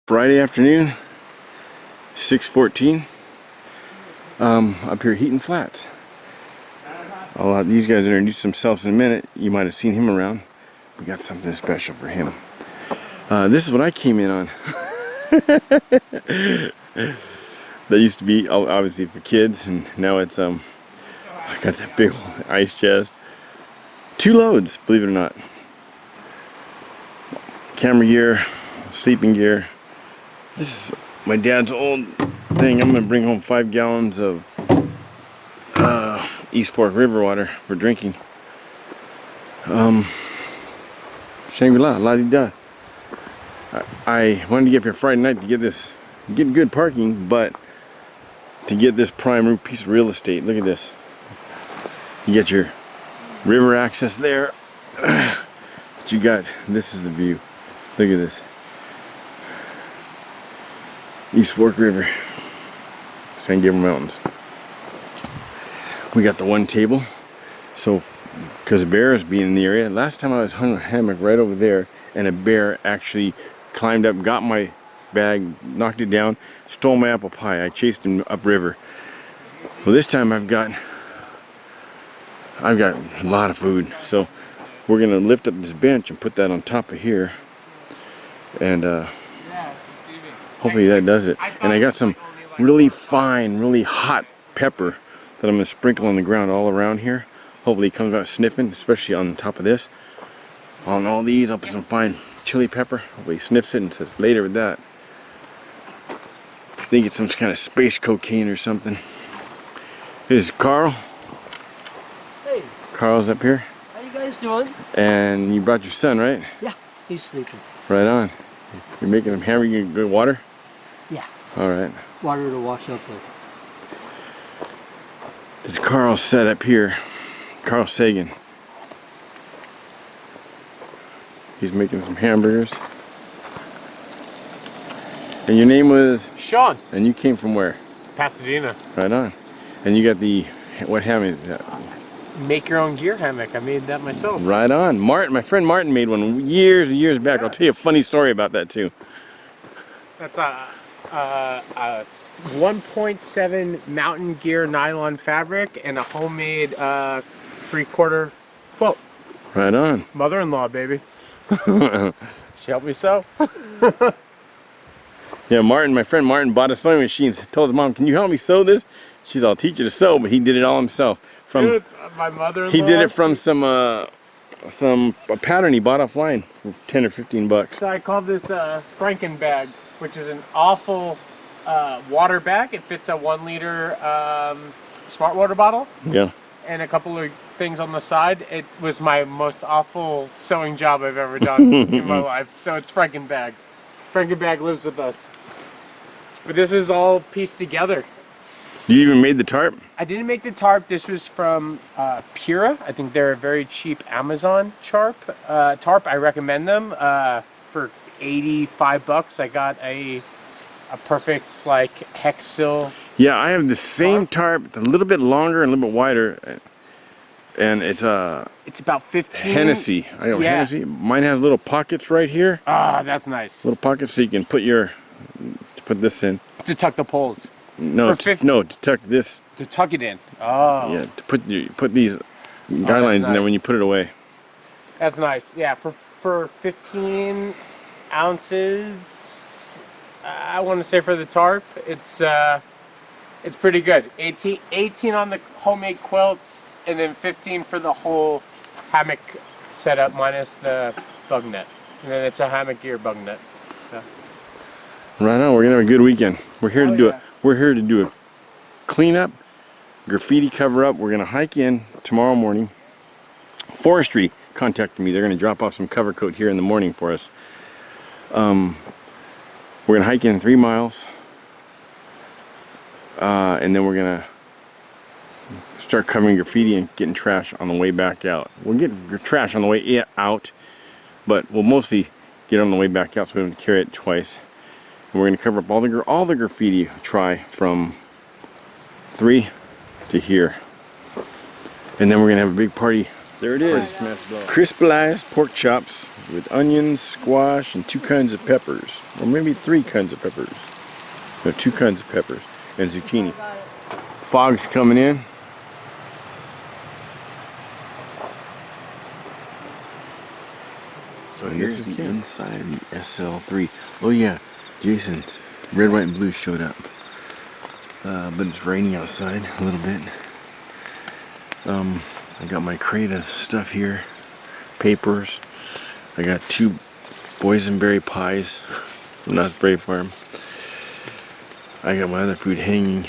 Friday afternoon, 6:14. Up here Heaton Flats. I'll let these guys introduce themselves in a minute. You might have seen him around. We got something special for him. This is what I came in on. That used to be obviously for kids, and now it's I got that big ice chest. 2 loads, believe it or not. Camera gear, sleeping gear. This is my dad's old thing. I'm gonna bring home 5 gallons of East Fork River water for drinking. Shangri-La, la-di-da. I wanted to get up here Friday night to get good parking, but to get this prime piece of real estate. Look at this. You get your river access there, but you got, this is the view. Look at this. East Fork River, San Gabriel Mountains. We got the one table, so because bears being in the area. Last time I was hung a hammock right over there, and a bear actually climbed up, got my bag, knocked it down, stole my apple pie. I chased him upriver. Well, this time I've got a lot of food, so we're gonna lift up this bench and put that on top of here, and hopefully that does it. And I got some really fine, really hot pepper that I'm gonna sprinkle on the ground all around here. Hopefully it comes out sniffing, especially on top of this. On all these, I'll put some fine chili pepper. Hopefully he sniffs it and says later with that. I think it's some kind of space cocaine or something. Here's Carl. Hey. Carl's up here. How you guys doing? And you brought your son, right? Yeah, he's sleeping. Right on. You're making him hammer, you good water? Yeah. All right. Water to wash up with. This is Carl's set up here. Carl Sagan. He's making some hamburgers. And your name was? Sean. And you came from where? Pasadena. Right on. And you got the, what hammock is that? Make your own gear hammock. I made that myself. Right on. Martin, my friend Martin made one years and years back. I'll tell you a funny story about that too. That's a 1.7 mountain gear nylon fabric and a homemade 3/4 quilt. Right on. Mother-in-law, baby. She helped me sew. Yeah, Martin, my friend Martin bought a sewing machine. Told his mom, "Can you help me sew this?" She's, "I'll teach you to sew," but he did it all himself. Dude, my mother-in-law. He did it from a pattern he bought offline for 10 or 15 bucks. So I call this Franken bag, which is an awful water bag. It fits a 1 liter smart water bottle. Yeah. And a couple of things on the side. It was my most awful sewing job I've ever done in my life. So it's Franken bag. Franken bag lives with us. But this was all pieced together. You even made the tarp? I didn't make the tarp. This was from PHARRAOH. I think they're a very cheap Amazon tarp. I recommend them for 85 bucks. I got a perfect like Hexil. Yeah, I have the same tarp. It's a little bit longer and a little bit wider, and it's about 15. Hennessy. I got Hennessy. Mine has little pockets right here. Ah, that's nice. Little pockets so you can put this in. To tuck the poles. No, to tuck this. To tuck it in. Oh. Yeah, to put these guidelines in there when you put it away. That's nice. Yeah, for 15 ounces, I want to say for the tarp, it's pretty good. 18 on the homemade quilts, and then 15 for the whole hammock setup minus the bug net. And then it's a hammock gear bug net. So. Right on. We're gonna have a good weekend. We're here to do it. We're here to do a cleanup, graffiti cover up. We're gonna hike in tomorrow morning. Forestry contacted me. They're gonna drop off some cover coat here in the morning for us. We're gonna hike in 3 miles, and then we're gonna start covering graffiti and getting trash on the way back out. We'll get trash on the way out, but we'll mostly get on the way back out so we don't have to carry it twice. We're going to cover up all the graffiti from 3 to here. And then we're going to have a big party. There it is. Crystallized pork chops with onions, squash, and 2 kinds of peppers. Or maybe 3 kinds of peppers. No, 2 kinds of peppers and zucchini. Fog's coming in. So here's the inside of the SL3. Oh yeah, Jason, red, white, and blue showed up. But it's raining outside a little bit. I got my crate of stuff here. Papers. I got 2 boysenberry pies from Knott's Berry Farm. I got my other food hanging.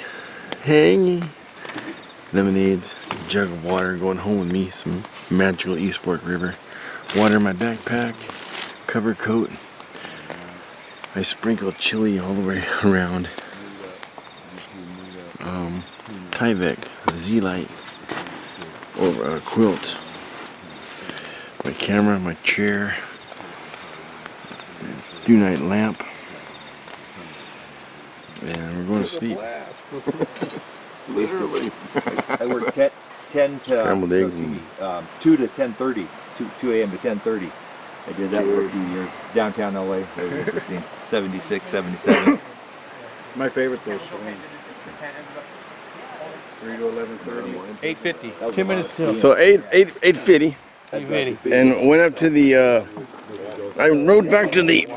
Lemonades, a jug of water going home with me. Some magical East Fork River. Water in my backpack. Cover coat. I sprinkled chili all the way around. Tyvek, Z-Light, or quilt. My camera, my chair, dew night lamp, and we're going to sleep. Literally. I work 10 to Scrambled eggs and 2 to 10:30, 2 a.m. to 10:30. I did that for a few years. Downtown LA, very interesting. 76, 77. My favorite though. 3 to 11:30. 8:50. 2 minutes till. so 8:50, and went up to the. I rode back to the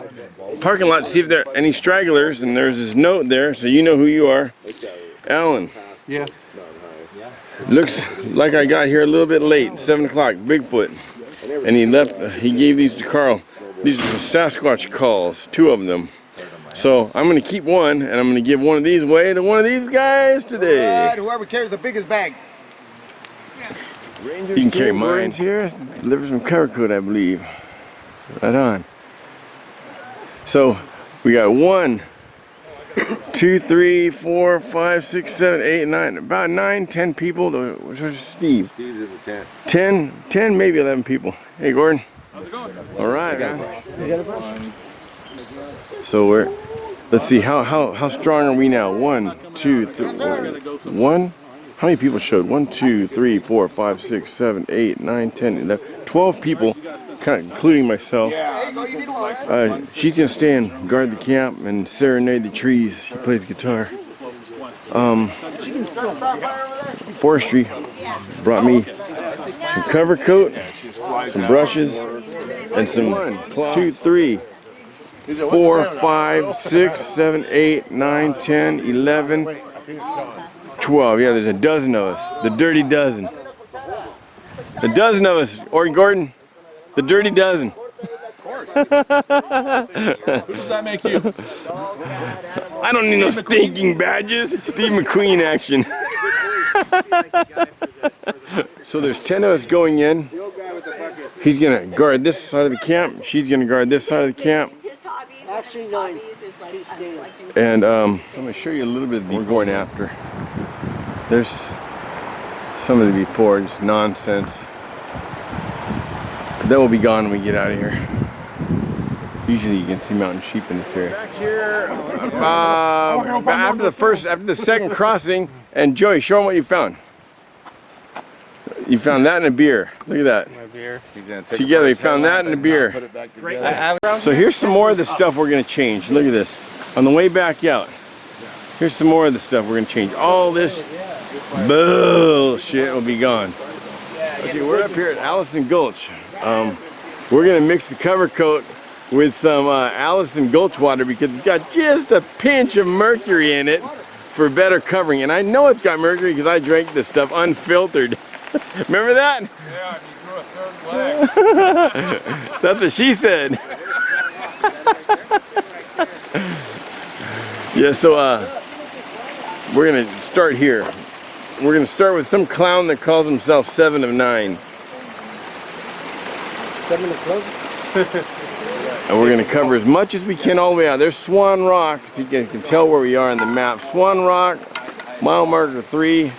parking lot to see if there are any stragglers, and there's this note there, so you know who you are, Alan. Yeah. Looks like I got here a little bit late, 7 o'clock, Bigfoot. And he left, he gave these to Carl. These are some Sasquatch calls, 2 of them. So I'm gonna keep one, and I'm gonna give one of these away to one of these guys today. Whoever carries the biggest bag. You can carry mine here. Delivers from Caracoot, I believe. Right on. So we got 1, 2, 3, 4, 5, 6, 7, 8, 9, about 9, 10 people. Where's Steve? Steve's in the tent. 10, maybe 11 people. Hey, Gordon. How's it going? All right, man. So let's see, how strong are we now? 1, 2, 3, 1. How many people showed? 1, 2, 3, 4, 5, 6, 7, 8, 9, 10, 11, 12 people, kind of including myself. She's gonna stay and guard the camp and serenade the trees. She plays guitar. Forestry brought me some cover coat, some brushes, and some 1, 2, 3, 4, 5, 6, 7, 8, 9, 10, 11, 12. Yeah, there's a dozen of us. The dirty dozen. A dozen of us, Gordon. The dirty dozen. Who does that make you? I don't need no stinking badges. Steve McQueen action. So there's 10 of us going in. He's gonna guard this side of the camp. She's gonna guard this side of the camp. Actually, 9. And so I'm gonna show you a little bit of the before and after. There's some of the before, just nonsense. That will be gone when we get out of here. Usually you can see mountain sheep in this area. Back here, after the second crossing, and Joey, show them what you found. You found that and a beer. Look at that. My beer. Together, we found that and a beer. So here's some more of the stuff we're gonna change. Look at this. On the way back out, here's some more of the stuff we're gonna change. All this bullshit will be gone. Okay, we're up here at Allison Gulch. We're gonna mix the cover coat with some Allison Gulch water because it's got just a pinch of mercury in it for better covering. And I know it's got mercury because I drank this stuff unfiltered. Remember that? Yeah, you threw a third leg. That's what she said. Yeah, so we're gonna start here. We're gonna start with some clown that calls himself 7 of 9. 7 o'clock? And we're gonna cover as much as we can all the way out. There's Swan Rock, so you can tell where we are on the map. Swan Rock, mile marker 3.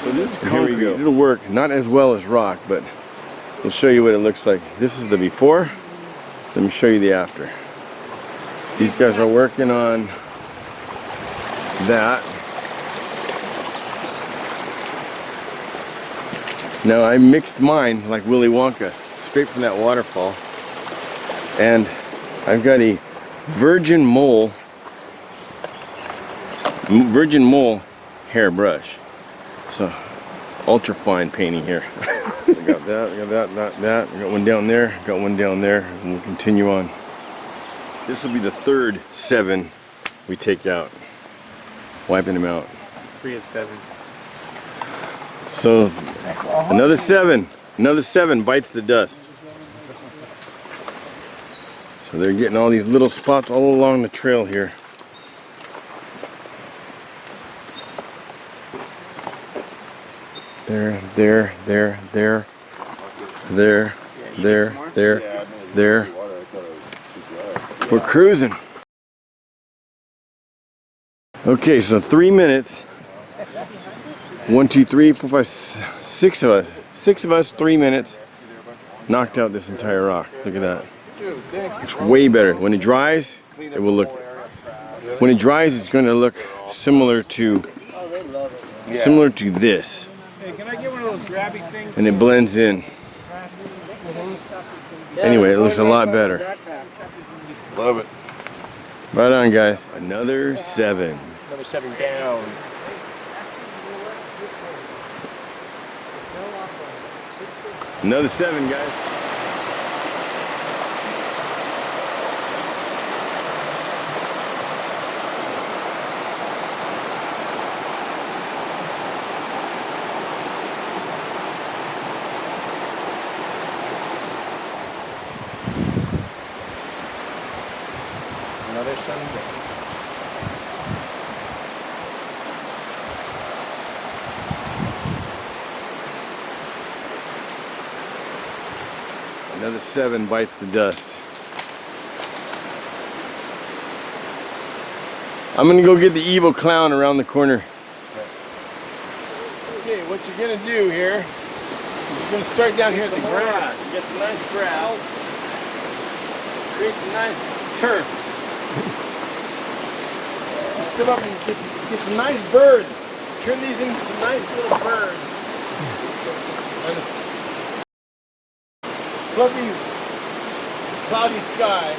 So this is concrete. It'll work, not as well as rock, but we'll show you what it looks like. This is the before. Let me show you the after. These guys are working on that. Now I mixed mine like Willy Wonka, straight from that waterfall. And I've got a virgin mole hairbrush. So ultra fine painting here. I got that, I got that. I got one down there, got one down there, and we'll continue on. This will be the third 7 we take out. Wiping them out. 3 of 7. So another 7 bites the dust. So they're getting all these little spots all along the trail here. There. We're cruising. Okay, so 3 minutes. 1, 2, 3, 4, 5, 6 of us. 6 of us, 3 minutes. Knocked out this entire rock. Look at that. It's way better. When it dries, it will look. When it dries, it's going to look similar to this. Hey, can I get one of those grabby things? And it blends in. Anyway, it looks a lot better. Love it. Right on, guys. Another 7. Another 7 down. Another 7, guys. Another 7 down. Another 7 bites the dust. I'm gonna go get the evil clown around the corner. Okay, what you're gonna do here, you're gonna start down here at the grass. You get some nice grass. Create some nice turf. Let's come up and get some nice birds. Turn these into some nice little birds. Fluffy, cloudy sky.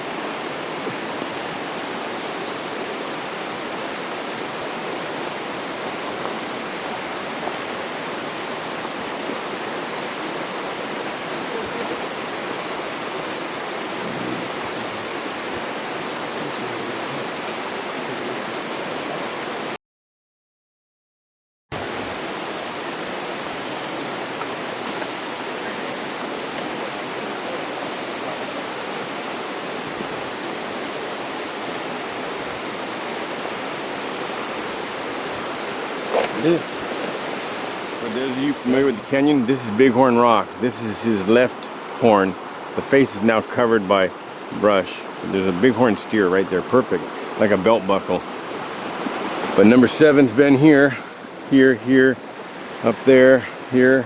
This, for those of you familiar with the canyon, this is Bighorn Rock. This is his left horn. The face is now covered by brush. There's a bighorn steer right there, perfect, like a belt buckle. But number 7's been here, here, up there, here,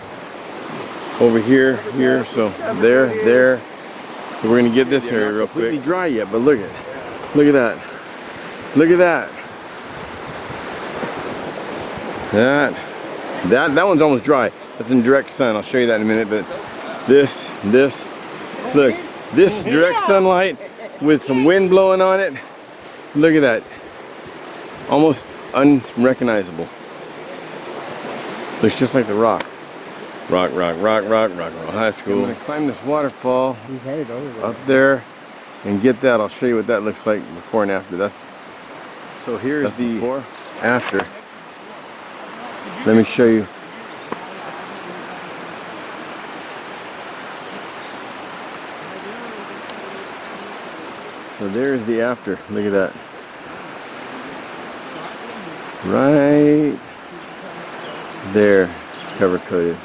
over here, here. So there. So we're gonna get this area real quick. It's dry yet, but look at that. Look at that. That one's almost dry. That's in direct sun. I'll show you that in a minute. But this, look, this direct sunlight with some wind blowing on it. Look at that. Almost unrecognizable. Looks just like the rock. Rock High School. I'm gonna climb this waterfall up there and get that. I'll show you what that looks like before and after. So here's the before, after. Let me show you. So there's the after. Look at that. Right there, cover coated.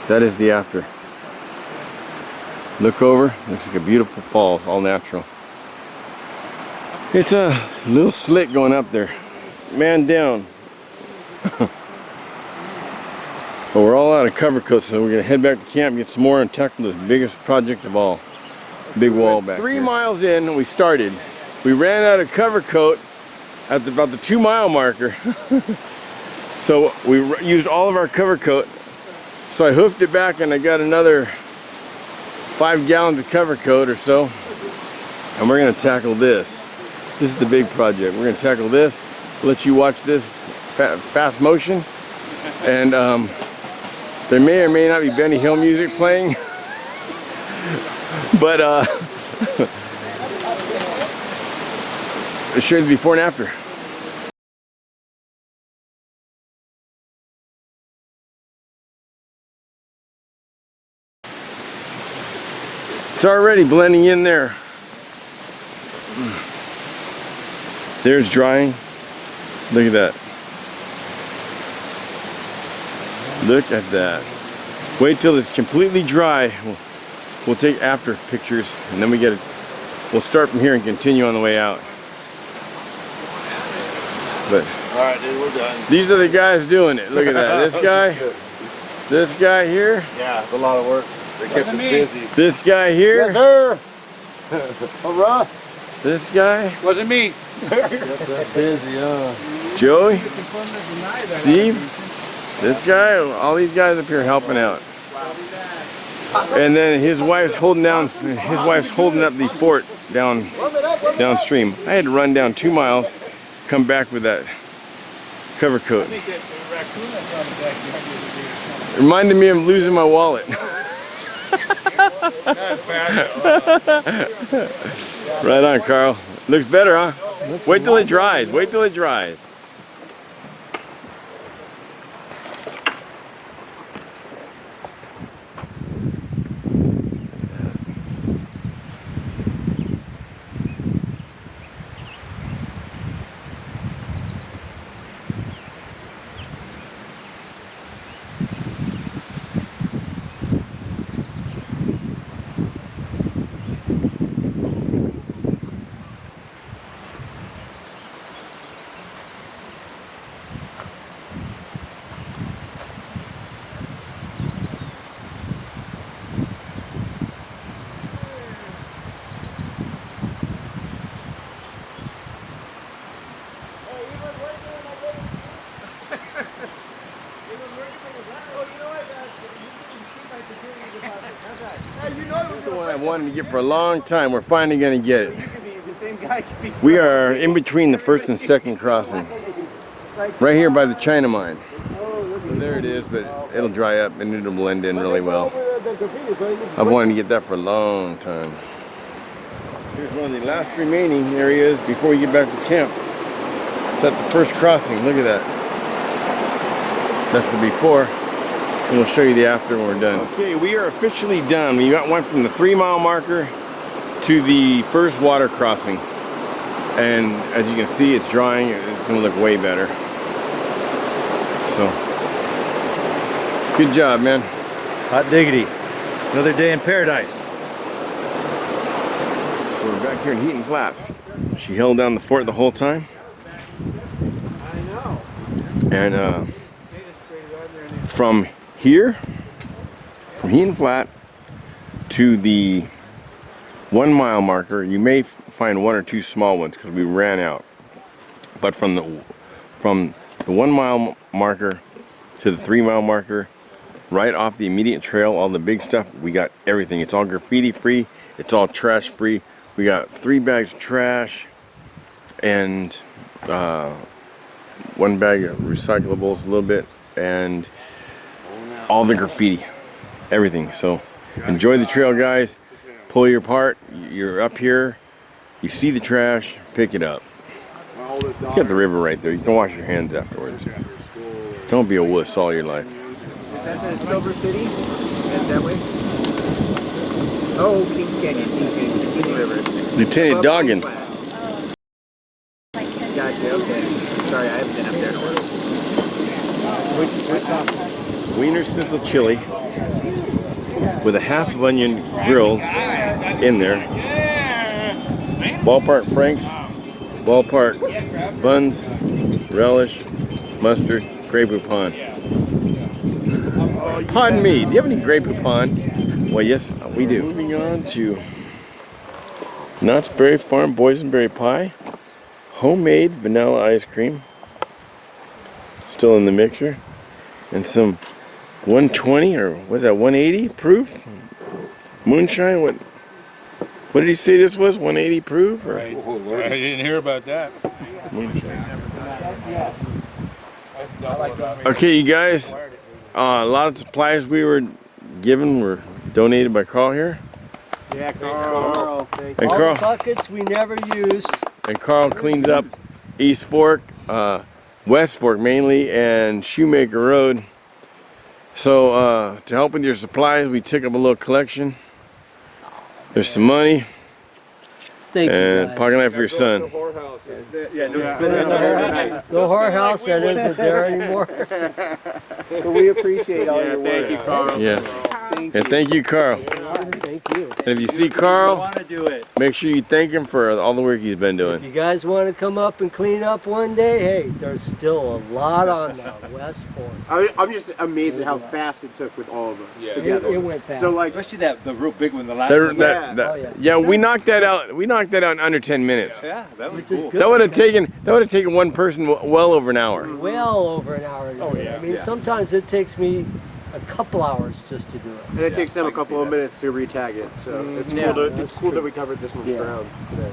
That is the after. Look over. Looks like a beautiful falls, all natural. It's a little slick going up there. Man down. But we're all out of cover coats, so we're gonna head back to camp, get some more, and tackle this biggest project of all. Big wall back 3 miles in, we started. We ran out of cover coat at about the 2 mile marker. So we used all of our cover coat, So I hoofed it back and I got another 5 gallons of cover coat or so. And we're gonna tackle this. This is the big project. We're gonna tackle this, let you watch this fast motion. And there may or may not be Benny Hill music playing. But I'll show you the before and after. It's already blending in there. There's drying. Look at that. Look at that. Wait till it's completely dry. We'll take after pictures and then we'll start from here and continue on the way out. But Alright, dude, we're done. these are the guys doing it. Look at that. This guy here. Yeah, it's a lot of work. They kept us busy. This guy here. Yes, sir. Hurrah. This guy. Wasn't me. Busy, Joey. Steve. This guy. All these guys up here helping out. And then his wife's holding up the fort downstream. I had to run down 2 miles, come back with that cover coat. Reminded me of losing my wallet. Right on, Carl. Looks better, huh? Wait till it dries. Wait till it dries. The one I wanted to get for a long time. We're finally going to get it. We are in between the first and second crossing. Right here by the China mine. So there it is, but it'll dry up and it'll blend in really well. I've wanted to get that for a long time. Here's one of the last remaining areas before we get back to camp. That's the first crossing. Look at that. That's the before. And we'll show you the after when we're done. Okay, we are officially done. We went from the 3 mile marker to the first water crossing. And as you can see, it's drying. It's going to look way better. So, good job, man. Hot diggity. Another day in paradise. So we're back here in Heaton Flats. She held down the fort the whole time. And from here, from Heaton Flat to the 1 mile marker, you may find 1 or 2 small ones because we ran out. But from the 1 mile marker to the 3 mile marker, right off the immediate trail, all the big stuff, we got everything. It's all graffiti free. It's all trash free. We got 3 bags of trash and 1 bag of recyclables, a little bit, and all the graffiti, everything. So enjoy the trail, guys. Pull your part. You're up here, you see the trash, pick it up. You got the river right there. You can wash your hands afterwards. Don't be a wuss all your life. That's in Silver City? That's that way? Oh, Kings Canyon, King River. Lieutenant Doggin. Gotcha, okay. Sorry, I haven't been up there in a while. Wiener Schnitzel chili with a half of onion grilled in there. Ballpark Franks, ballpark buns, relish, mustard, Grey Poupon. Pardon me, do you have any Grey Poupon? Well, yes, we do. Moving on to Knott's Berry Farm boysenberry pie, homemade vanilla ice cream, still in the mixer, and some 120 or was that 180 proof? Moonshine? What did he say this was? 180 proof? Or? I didn't hear about that. Moonshine. Okay, you guys. A lot of supplies we were given were donated by Carl here. Yeah, Carl. Thank And All Carl, the buckets we never used. and Carl cleans up East Fork, West Fork mainly, and Shoemaker Road. So to help with your supplies, we took up a little collection. There's some money Thank you, and guys. pocket knife for your son. Yeah, no, No whorehouse that isn't there anymore. So we appreciate all your work. Thank you, Carl. Yeah. And thank you, Carl. Thank you. And if you see Carl, want to do it. make sure you thank him for all the work he's been If doing. you guys want to come up and clean up one day, hey, there's still a lot on the West Fork. I'm just amazed at how fast it took with all of us It together. went fast. So like, Especially the real big one, the last That- one. that- that- Oh, yeah. yeah, we knocked that out. We knocked that out in under 10 minutes. Yeah, that was Which is cool. good. That would have taken one person well over an hour. Well over an hour to do it. I mean, sometimes it takes me a couple hours just to do it. and it takes them a couple of minutes to retag it. So it's Yeah, cool. that's It's cool true. that we covered this much Yeah. ground today.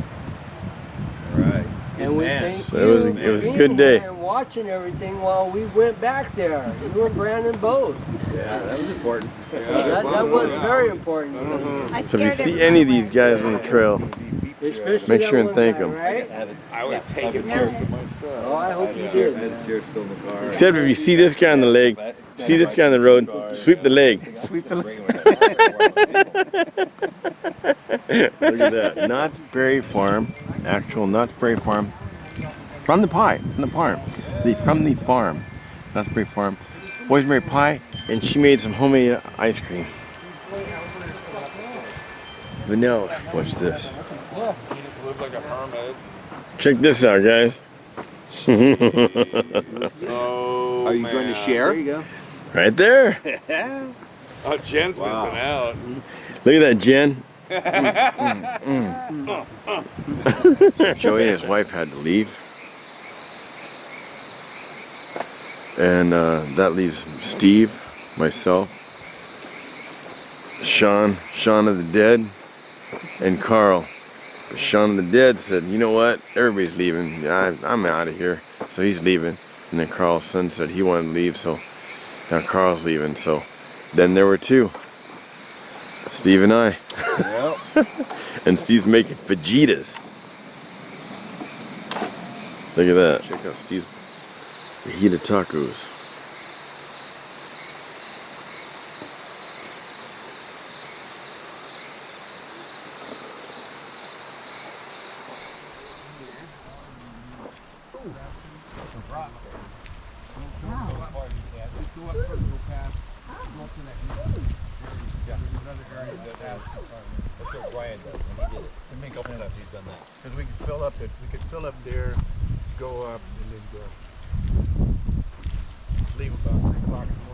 Right. And we man. thank So you it was a for being good day. here and watching everything while we went back there. You and Brandon both. Yeah, that was important. That was very important. So if you see any of these guys on the trail, Especially Make sure that and one thank guy, 'em. Right? I would take it. Oh, I hope you did. man. Chair's still in the car. except if you see this guy on the leg, see this guy on the road, sweep the leg. Sweep the. Look at that. Knott's Berry Farm, actual Knott's Berry Farm, from the farm, Knott's Berry Farm, boysenberry pie, and she made some homemade ice cream. Vanilla. What's this? Check this out, guys. Are you going to share? There you go. Right there. Oh, Jen's missing out. Look at that, Jen. So Joey and his wife had to leave. And that leaves Steve, myself, Sean of the Dead, and Carl. But Sean of the Dead said, you know what, everybody's leaving. I'm out of here. So he's leaving. And then Carl's son said he wanted to leave, so now Carl's leaving. So then there were two. Steve and I. And Steve's making fajitas. Look at that. Check out Steve's fajita tacos. Because we could fill up it. We could fill up there, go up, and then go. Leave about 3 o'clock in the morning.